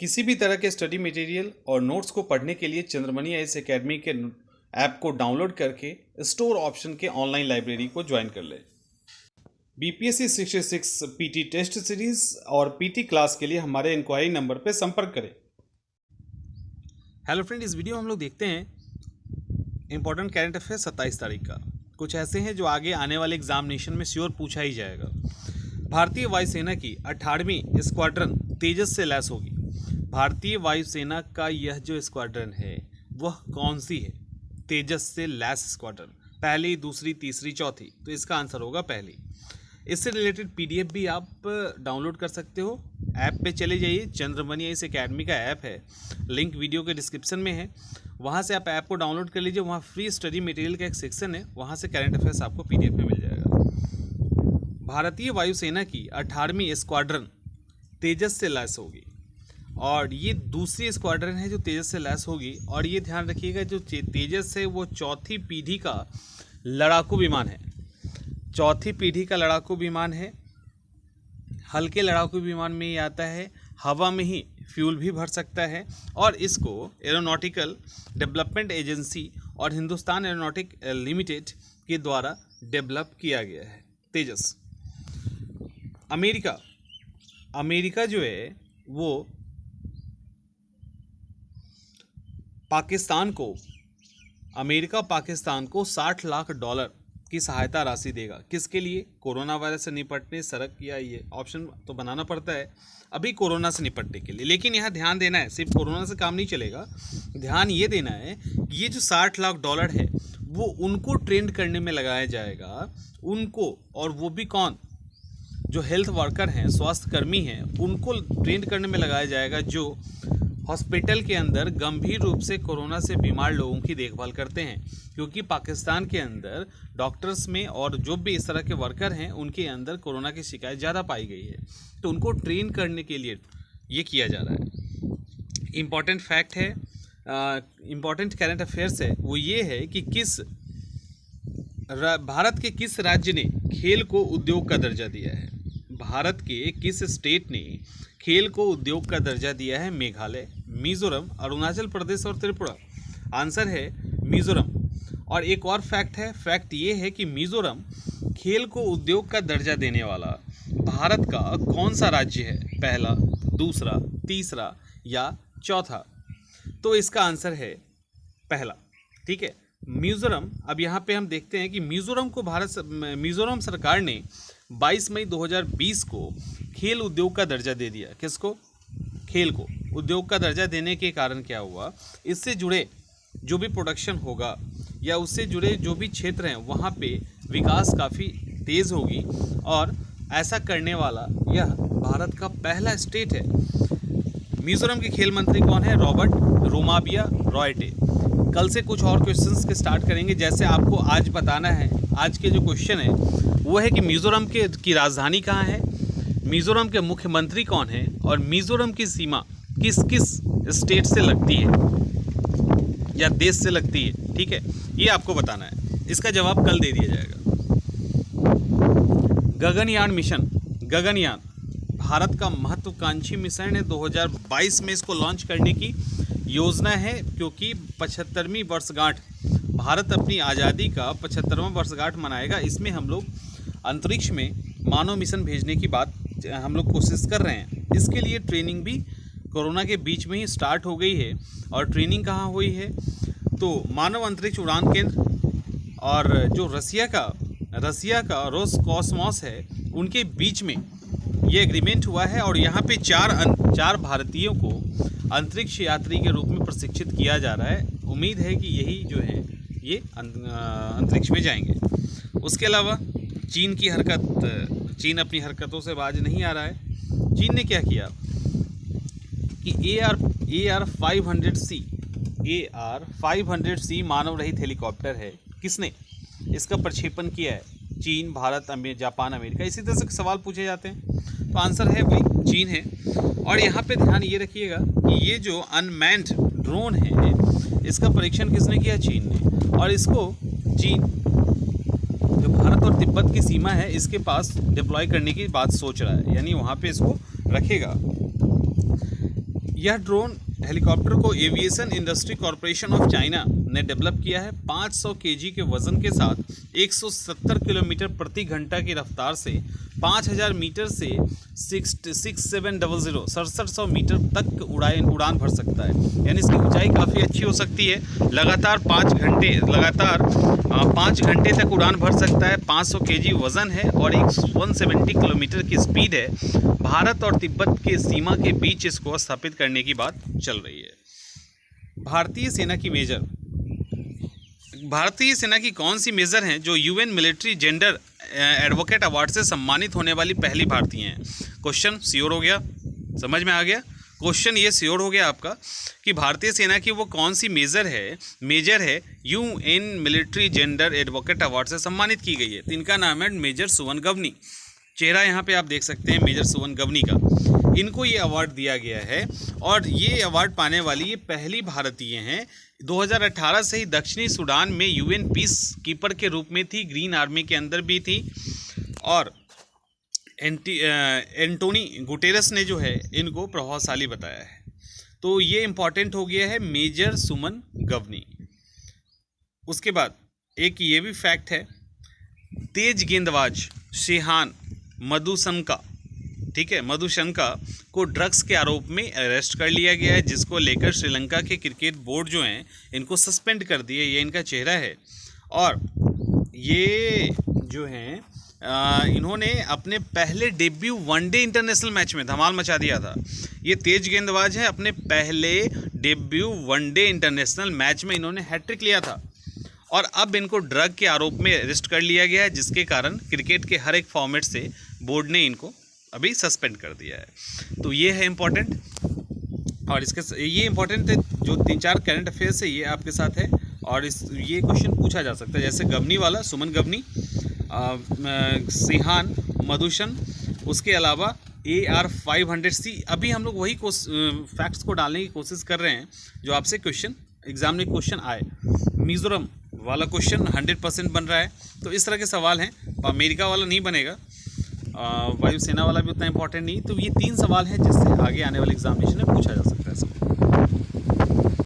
किसी भी तरह के स्टडी मटेरियल और नोट्स को पढ़ने के लिए चंद्रमणि आईएएस एकेडमी के ऐप को डाउनलोड करके स्टोर ऑप्शन के ऑनलाइन लाइब्रेरी को ज्वाइन कर लें। बीपीएससी 66 पीटी टेस्ट सीरीज और पीटी क्लास के लिए हमारे इंक्वायरी नंबर पर संपर्क करें। हेलो फ्रेंड, इस वीडियो में हम लोग देखते हैं इंपॉर्टेंट करंट अफेयर 27 तारीख का। कुछ ऐसे हैं जो आगे आने वाले एग्जामिनेशन में श्योर पूछा ही जाएगा। भारतीय वायुसेना की 18वीं स्क्वाड्रन तेजस से लैस होगी। भारतीय वायुसेना का यह जो स्क्वाड्रन है वह कौन सी है? तेजस से लैस स्क्वाड्रन, पहली, दूसरी, तीसरी, चौथी। तो इसका आंसर होगा पहली। इससे रिलेटेड पीडीएफ भी आप डाउनलोड कर सकते हो। ऐप पे चले जाइए, चंद्रमणि आईएएस एकेडमी का ऐप है, लिंक वीडियो के डिस्क्रिप्शन में है। वहाँ से आप ऐप को डाउनलोड कर लीजिए। वहाँ फ्री स्टडी मटेरियल का एक सेक्शन है, वहाँ से करंट अफेयर्स आपको पीडीएफ में मिल जाएगा। भारतीय वायुसेना की 18वीं स्क्वाड्रन तेजस से लैस होगी और ये दूसरी स्क्वाड्रन है जो तेजस से लैस होगी। और ये ध्यान रखिएगा, जो तेजस है वो चौथी पीढ़ी का लड़ाकू विमान है। चौथी पीढ़ी का लड़ाकू विमान है। हल्के लड़ाकू विमान में ये आता है, हवा में ही फ्यूल भी भर सकता है और इसको एरोनॉटिकल डेवलपमेंट एजेंसी और हिंदुस्तान एरोनॉटिक लिमिटेड के द्वारा डेवलप किया गया है तेजस। अमेरिका जो है वो पाकिस्तान को $60 लाख की सहायता राशि देगा। किसके लिए? कोरोना वायरस से निपटने, सड़क या ये ऑप्शन तो बनाना पड़ता है अभी कोरोना से निपटने के लिए। लेकिन यहाँ ध्यान देना है, सिर्फ कोरोना से काम नहीं चलेगा। ध्यान ये देना है कि ये जो $60 लाख है वो उनको ट्रेंड करने में लगाया जाएगा, उनको, और वो भी कौन? जो हेल्थ वर्कर हैं, स्वास्थ्य कर्मी हैं, उनको ट्रेंड करने में लगाया जाएगा जो हॉस्पिटल के अंदर गंभीर रूप से कोरोना से बीमार लोगों की देखभाल करते हैं। क्योंकि पाकिस्तान के अंदर डॉक्टर्स में और जो भी इस तरह के वर्कर हैं उनके अंदर कोरोना की शिकायत ज़्यादा पाई गई है, तो उनको ट्रेन करने के लिए ये किया जा रहा है। इम्पॉर्टेंट फैक्ट है, इम्पॉर्टेंट करंट अफेयर्स है, वो ये है कि भारत के किस राज्य ने खेल को उद्योग का दर्जा दिया है? भारत के किस स्टेट ने खेल को उद्योग का दर्जा दिया है? मेघालय, मिजोरम, अरुणाचल प्रदेश और त्रिपुरा। आंसर है मिजोरम। और एक और फैक्ट है, फैक्ट ये है कि मिजोरम खेल को उद्योग का दर्जा देने वाला भारत का कौन सा राज्य है? पहला, दूसरा, तीसरा या चौथा? तो इसका आंसर है पहला। ठीक है, मिजोरम। अब यहाँ पे हम देखते हैं कि मिजोरम सरकार ने 22 मई 2020 को खेल उद्योग का दर्जा दे दिया। किसको? खेल को उद्योग का दर्जा देने के कारण क्या हुआ? इससे जुड़े जो भी प्रोडक्शन होगा या उससे जुड़े जो भी क्षेत्र हैं वहाँ पे विकास काफ़ी तेज़ होगी। और ऐसा करने वाला यह भारत का पहला स्टेट है। मिजोरम के खेल मंत्री कौन है? रॉबर्ट रोमाबिया रॉयटे। कल से कुछ और क्वेश्चंस के स्टार्ट करेंगे। जैसे आपको आज बताना है, आज के जो क्वेश्चन है वो है कि मिजोरम की राजधानी कहाँ है, मिजोरम के मुख्यमंत्री कौन है और मिजोरम की सीमा किस किस स्टेट से लगती है या देश से लगती है। ठीक है, ये आपको बताना है। इसका जवाब कल दे दिया जाएगा। गगनयान मिशन, गगनयान भारत का महत्वाकांक्षी मिशन है। 2022 में इसको लॉन्च करने की योजना है, क्योंकि 75वीं वर्षगांठ, भारत अपनी आज़ादी का 75वां वर्षगांठ मनाएगा। इसमें हम लोग अंतरिक्ष में मानव मिशन भेजने की बात हम लोग कोशिश कर रहे हैं। इसके लिए ट्रेनिंग भी कोरोना के बीच में ही स्टार्ट हो गई है। और ट्रेनिंग कहाँ हुई है? तो मानव अंतरिक्ष उड़ान केंद्र और जो रसिया का रोसकॉसमॉस है उनके बीच में ये एग्रीमेंट हुआ है। और यहाँ पे चार भारतीयों को अंतरिक्ष यात्री के रूप में प्रशिक्षित किया जा रहा है। उम्मीद है कि यही जो है ये अंतरिक्ष में जाएंगे। उसके अलावा चीन अपनी हरकतों से बाज नहीं आ रहा है। चीन ने क्या किया कि AR-500C मानव रहित हेलीकॉप्टर है। किसने इसका प्रक्षेपण किया है? चीन, भारत, जापान, अमेरिका। इसी तरह से सवाल पूछे जाते हैं, तो आंसर है वही चीन है। और यहाँ पे ध्यान ये रखिएगा कि ये जो अनमैन्ड ड्रोन है इसका परीक्षण किसने किया? चीन ने। और इसको चीन जो भारत और तिब्बत की सीमा है इसके पास डिप्लॉय करने की बात सोच रहा है, यानी वहाँ पे इसको रखेगा। यह ड्रोन हेलीकॉप्टर को aviation industry corporation of China ने डेवलप किया है। 500 केजी के वजन के साथ 170 किलोमीटर प्रति घंटा की रफ्तार से 5000 मीटर से 6700 मीटर तक उड़ान भर सकता है। यानी इसकी ऊंचाई काफ़ी अच्छी हो सकती है। लगातार 5 घंटे तक उड़ान भर सकता है। 500 केजी वज़न है और 170 किलोमीटर की स्पीड है। भारत और तिब्बत के सीमा के बीच इसको स्थापित करने की बात चल रही है। भारतीय सेना की कौन सी मेजर हैं जो UN military gender advocate award से सम्मानित होने वाली पहली भारतीय हैं? क्वेश्चन श्योर हो गया, समझ में आ गया। क्वेश्चन ये श्योर हो गया आपका कि भारतीय सेना की वो कौन सी मेजर है UN military gender advocate award से सम्मानित की गई है। तो इनका नाम है मेजर सुवन गवनी। चेहरा यहाँ पे आप देख सकते हैं मेजर सुवन गवनी का। इनको ये अवार्ड दिया गया है और ये अवार्ड पाने वाली ये पहली भारतीय हैं। 2018 से ही दक्षिणी सूडान में यूएन पीस कीपर के रूप में थी, ग्रीन आर्मी के अंदर भी थी और एंटोनी गुटेरस ने जो है इनको प्रभावशाली बताया है। तो ये इम्पॉर्टेंट हो गया है मेजर सुमन गवनी। उसके बाद एक ये भी फैक्ट है, तेज गेंदबाज शेहान मधुशंका, ठीक है, मधुशंका को ड्रग्स के आरोप में अरेस्ट कर लिया गया है, जिसको लेकर श्रीलंका के क्रिकेट बोर्ड जो हैं इनको सस्पेंड कर दिए। ये इनका चेहरा है और ये जो हैं इन्होंने अपने पहले डेब्यू वनडे इंटरनेशनल मैच में धमाल मचा दिया था। ये तेज गेंदबाज हैं, अपने पहले डेब्यू वनडे इंटरनेशनल मैच में इन्होंने हैट्रिक लिया था और अब इनको ड्रग के आरोप में अरेस्ट कर लिया गया है, जिसके कारण क्रिकेट के हर एक फॉर्मेट से बोर्ड ने इनको अभी सस्पेंड कर दिया है। तो ये है इम्पोर्टेंट और इसके ये इम्पोर्टेंट है जो 3-4 करंट अफेयर्स है ये आपके साथ है और ये क्वेश्चन पूछा जा सकता है, जैसे गवनी वाला सुमन गवनी, सिहान मधुशन, उसके अलावा AR-500C। अभी हम लोग वही फैक्ट्स को डालने की कोशिश कर रहे हैं जो आपसे क्वेश्चन एग्जाम में क्वेश्चन आए। मिज़ोरम वाला क्वेश्चन 100% बन रहा है। तो इस तरह के सवाल हैं। अमेरिका वाला नहीं बनेगा, वायुसेना वाला भी उतना इंपॉर्टेंट नहीं। तो ये 3 सवाल हैं जिससे आगे आने वाले एग्जामिनेशन में पूछा जा सकता है।